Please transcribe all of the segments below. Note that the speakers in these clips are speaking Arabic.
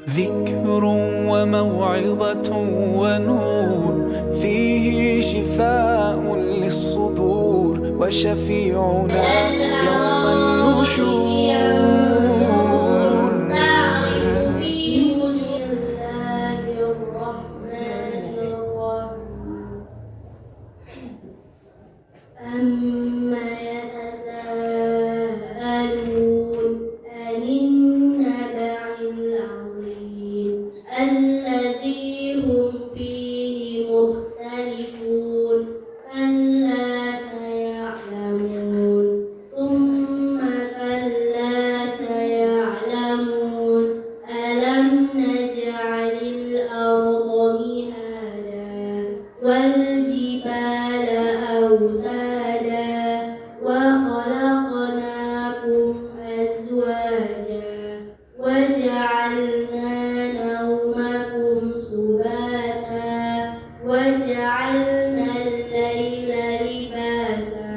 ذكر وموعظة ونور، فيه شفاء للصدور وشفيعنا يوم النشور. أما يتساءلون عن النبأ العظيم الذي هم فيه مختلفون كلا سيعلمون ثم كلا سيعلمون ألم نجعل الأرض مهادا والجبال أوتادا وخلقناكم أزواجا وجعلنا نومكم سباتا وجعلنا الليل لباسا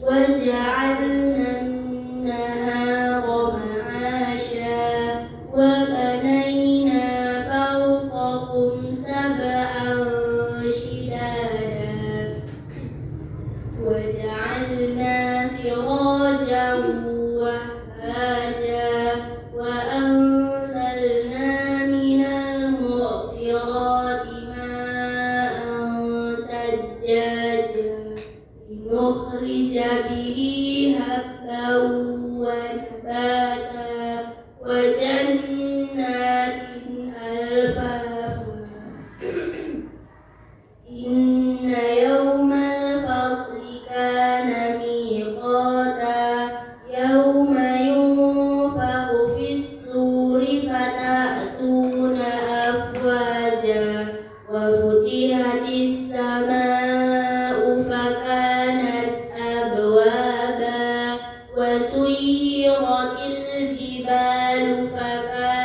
وجعلنا النهار معاشا وبنينا فوقكم سبعا شدادا وجعلنا سراجا وهاجا وأنزلنا من المعصرات ماء ثجاجا لنخرج به حبا ونباتا وجنات ألفافا إن يوم الفصل كان ميقاتا يوم ينفخ في الصور فتأتون أفواجا وفتحت السماء فكانت أبوابا وسيرت الجبال فكانت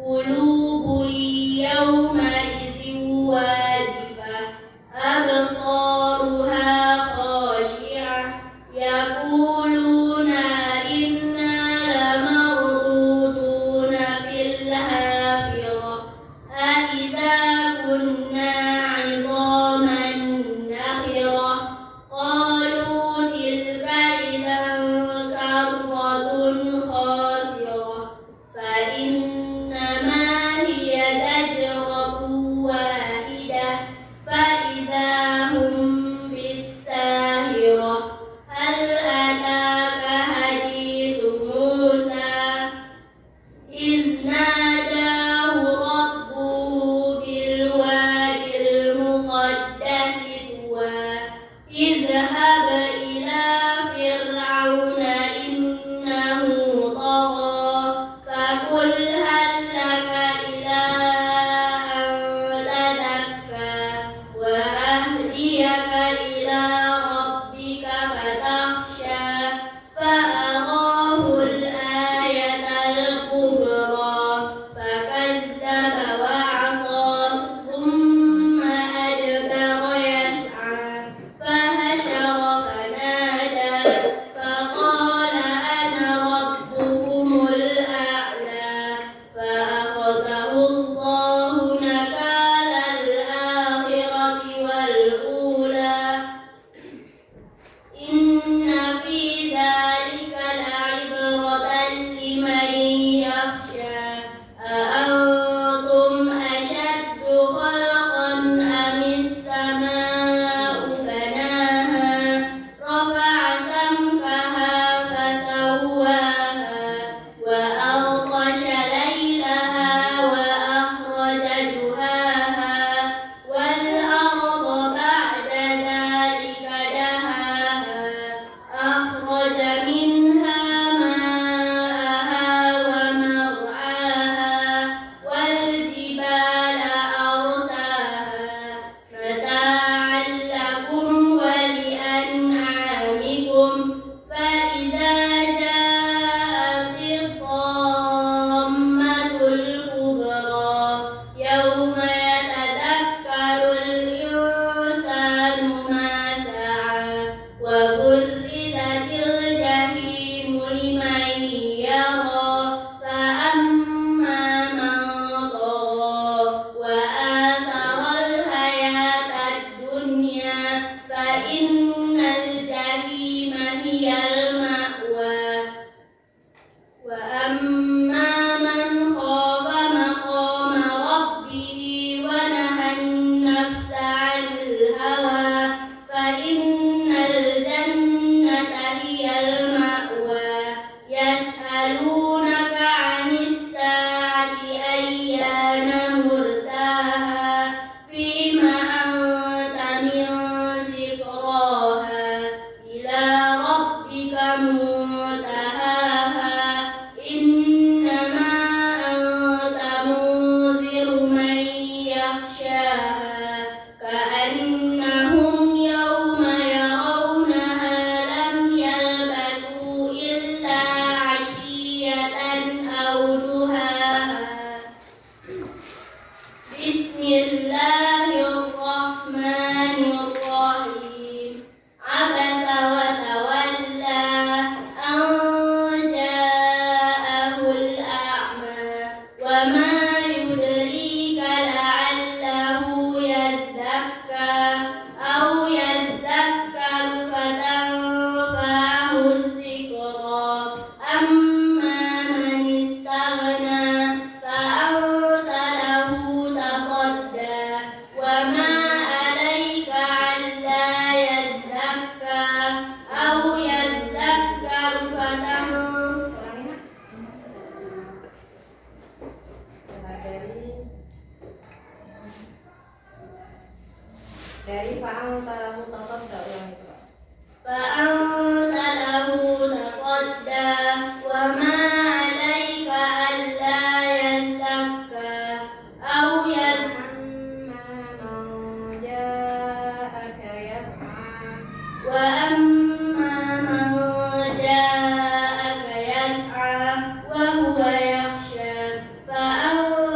قلوب يومئذ واجفة أبصارها خاشعة يقولون إنا لمردودون في الحافرة أإذا كنا عظاما نخرة قالوا تلك إذا كرة خاسرة فإنما هي زجرة واحدة فإذا هم بالساهرة هل أتاك حديث موسى إذ ناداه ربه بالواد المقدس طوى اذهب إلى فرعون إنه طغى فقل هل لك إلى أن تزكى وأهديك إلى ربك فتخشى فأراه الآية الكبرى فكذب وعصى ثم أدبر يسعى فحشر فنادى فقال أنا ربكم الأعلى فأخذه الله نكال الآخرة والأولى إن في ذلك لعبرة لمن يخشى أأنتم أشد خلقا أم السماء بناها رفع سمكها فسواها وأغطش ليلها وأخرج ضحاها والأرض بعد ذلك دحاها أخرج منها ماءها ومرعاها والجبال أرساها متاعا لكم ولأنعامكم فإذا جاءت الطامة الكبرى يوم يتذكر الإنسان ما سعى وبرزت الجحيم لمن يرى فأما من طغى وآثر الحياة الدنيا فإن الجحيم هي المأوى وأما من خاف مقام ربه ونهى النفس عن الهوى فإن الجنة هي المأوى يسألونك عن الساعة أيان مرساها فيما أنت من ذكراها إلى ربك منتهاها إنما أنت منذر من يخشاها كأنهم يوم يرونها لم يلبثوا إلا عشية أو ضحاها بسم الله الرحمن الرحيم عبس وتولى أن جاءه الأعمى وما يدريك لعله يزكى أو يذكر فتنفعه الذكرى أما من استغنى فأنت له تصدى وما عليك ألا يزكى أو يذكر dari fa'anta lahu tasadda ulangi coba. فأنت له تصدى وما عليك ألا يزكى أو أما من جاءك يسعى وأما من جاءك يسعى وهو يخشى فأنت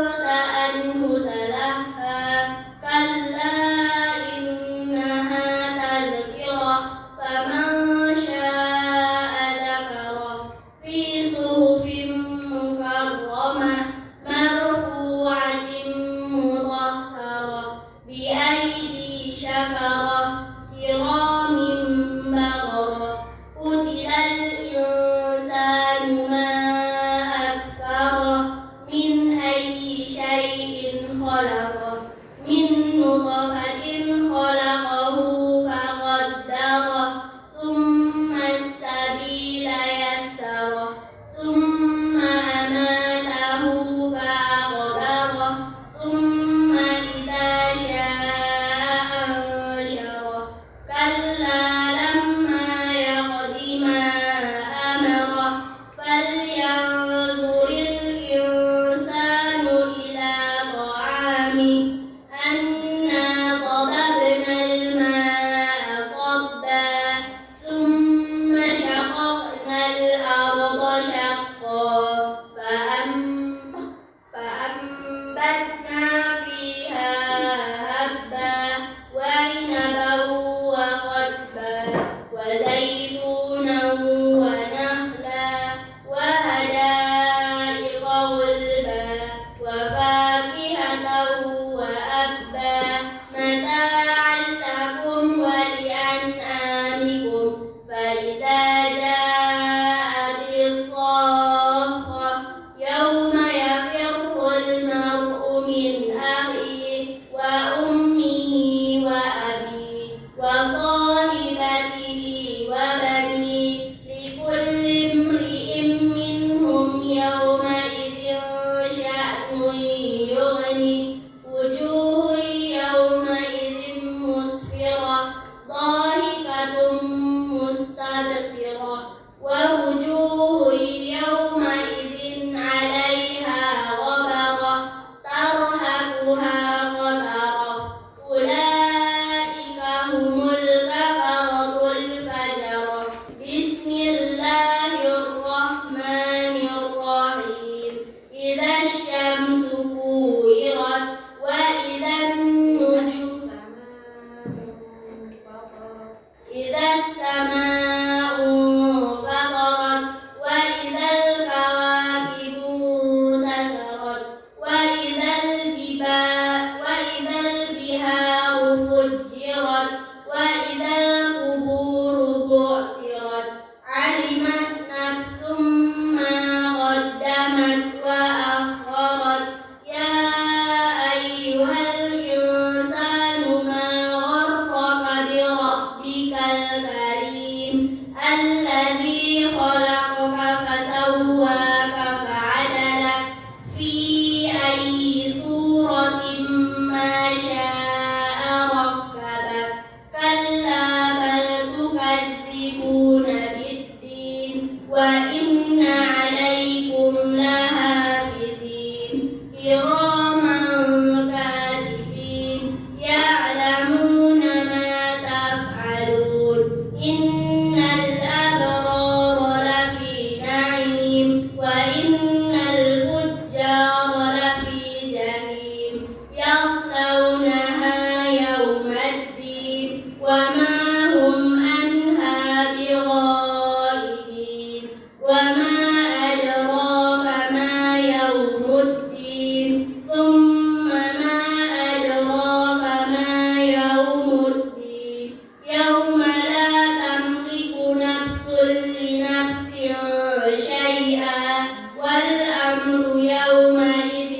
الأمر يومئذ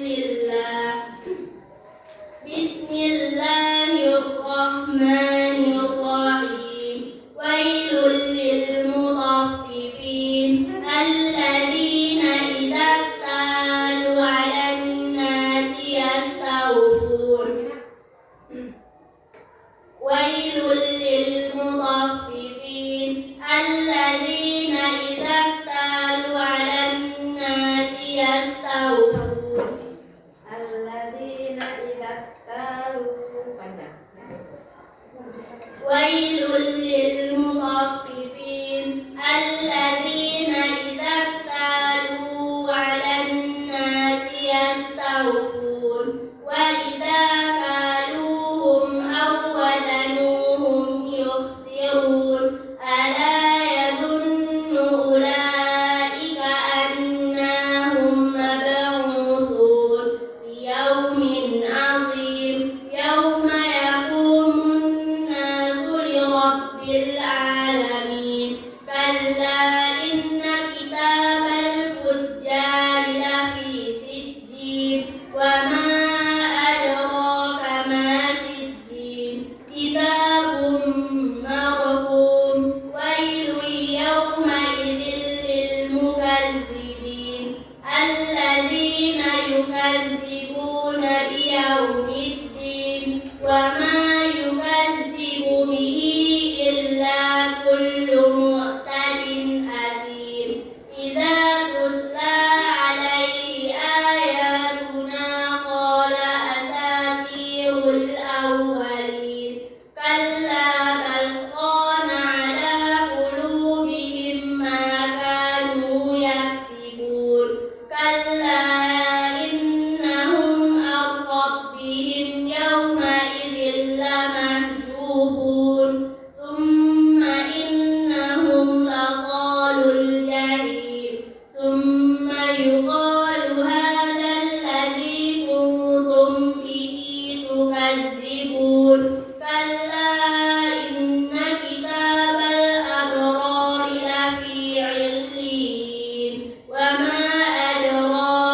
لله. بسم الله الرحمن الرحيم. ويل للمطففين الذين إذا اكتالوا على الناس يستوفون. ويل للمطففين الذين إذا اكتالوا على الناس يستوفون. الذين إذا اكتالوا panjang. ويل للمطففين الذين إذا اكتالوا على الناس يستوفون وإذا كالوهم أو وزنوهم يخسرون. ألا يظن أولئك أنهم مبعوثون ليوم عظيم يوم يقوم الناس لرب العالمين. كلا إن كتاب الفجار لفي سجين وما أدراك ما سجين كتاب مرقوم. ويل يومئذ للمكذبين الذين يكذبون بيوم الدين وما يكذب به إلا كل معتد أثيم. إذا تتلى عليه آياتنا قال أساطير الأولين. كلا بل ران على قلوبهم ما كانوا يكسبون. كلا إنهم عن ربهم يومئذ لمحجوبون. ثم إنهم لصال الجحيم. ثم يقال هذا الذي كنتم به تكذبون. كلا إن كتاب الأبرار لفي عليين وما أدراك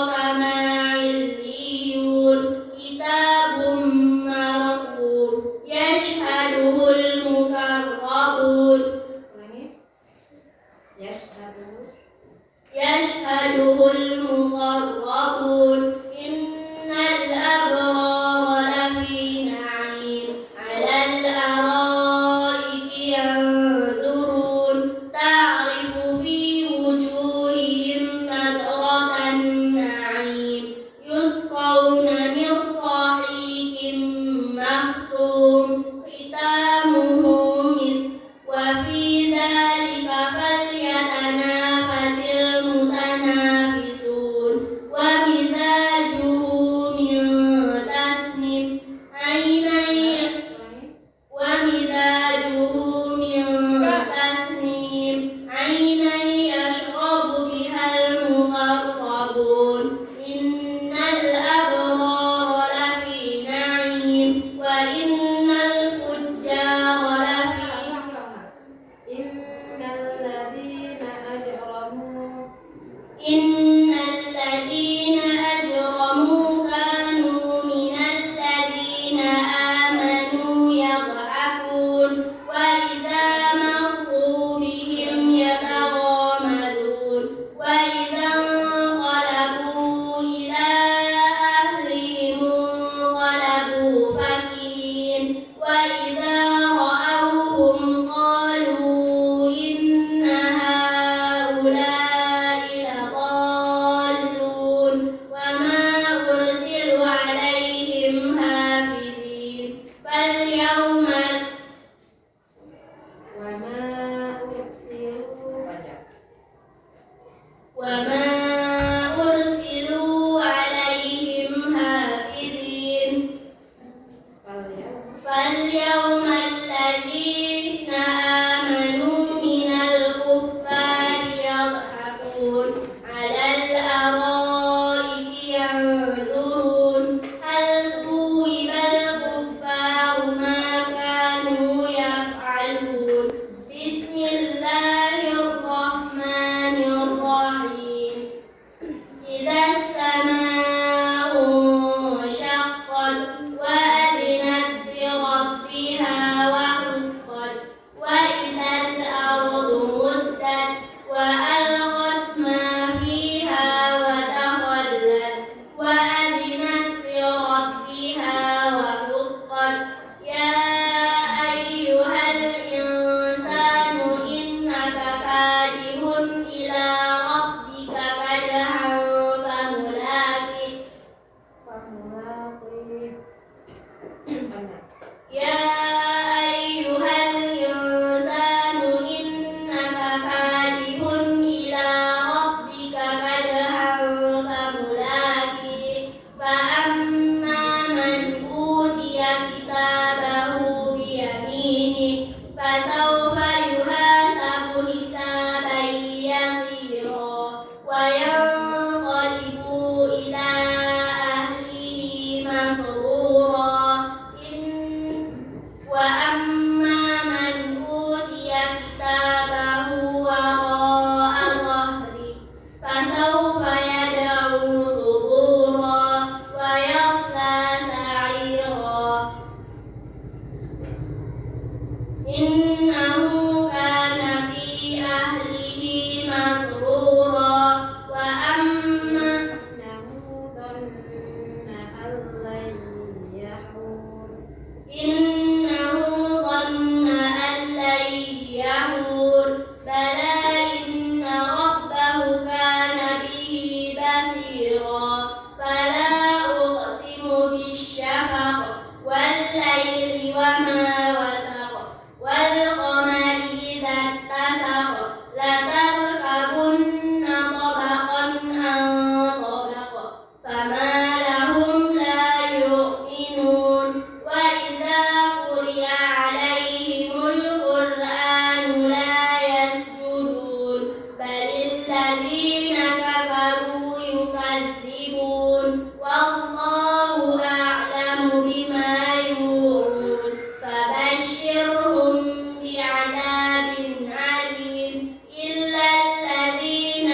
كثيرا فلا أقسم بالشفق والليل وما وسق والقمر إذا اتسق لتركبن طبقا عن طبق فما لهم لا يؤمنون وإذا قرئ عليهم القرآن لا يسجدون بل الذين كفروا يكذبون والله أعلم بما يوعون فبشرهم بعذاب أليم إلا الذين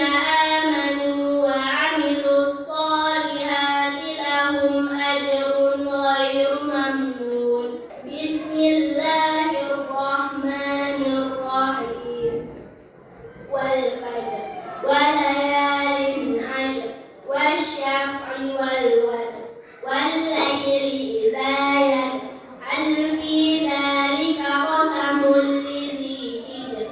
آمنوا وعملوا الصالحات لهم أجر غير ممنون بسم الله الرحمن الرحيم والفجر وليال عشر والشفع والوتر والليل إذا يسر هل في ذلك قسم لذي حجر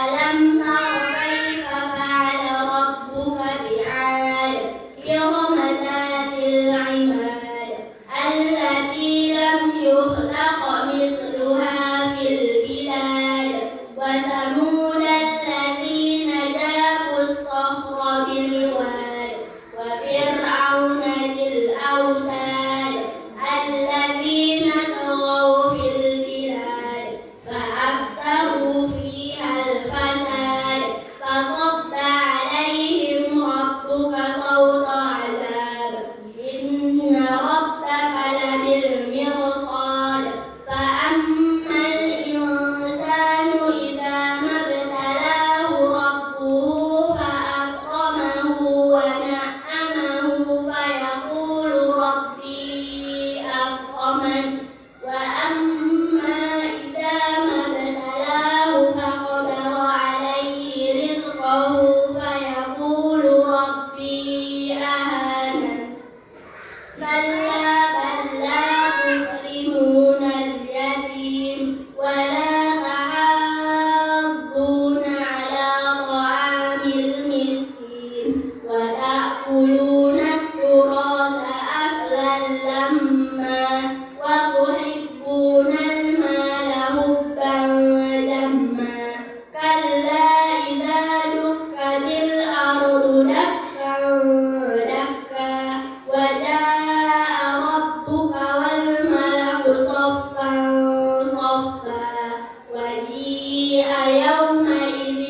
ألم تر كيف فعل ربك بعاد إرم ذات العماد التي لم يخلق مثلها في البلاد وثمود الذين جابوا الصخر بالواد وفرعون ذي الأوتاد الذين طغوا في البلاد فأكثروا فيها الفساد فصب عليهم ربك صوت عذاب إن ربك لبالمرصاد فأما الإنسان إذا ما ابتلاه ربه فأكرمه ونعمه فيقول ربي أكرمن وأما إذا ما ابتلاه فقدر عليه رزقه فيقول ربي أهانن كلا بل لا تكرمون اليتيم ولا تحاضون على طعام المسكين وتأكلون التراث أكلا لما وتحبون المال حبا جما كلا إذا دكت الأرض دكا دكا وجاء ربك والملك صفا صفا وجيء يومئذ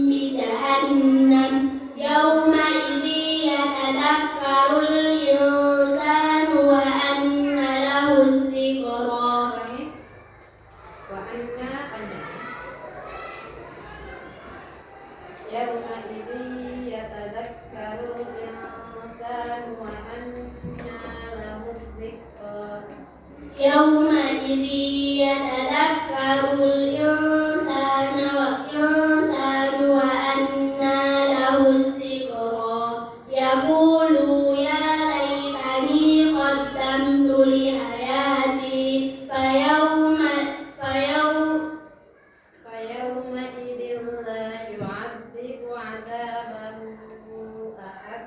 بجهنم يومئذ يتذكر الإنسان وأنى له الذكرى وأنا يومئذ يتذكر الإنسان وأنى له الذكرى يومئذ يتذكر الإنسان وأنى له الذكرى يقول يا ليتني قدمت لحياتي فيومئذ لا يعذب عذابه أحد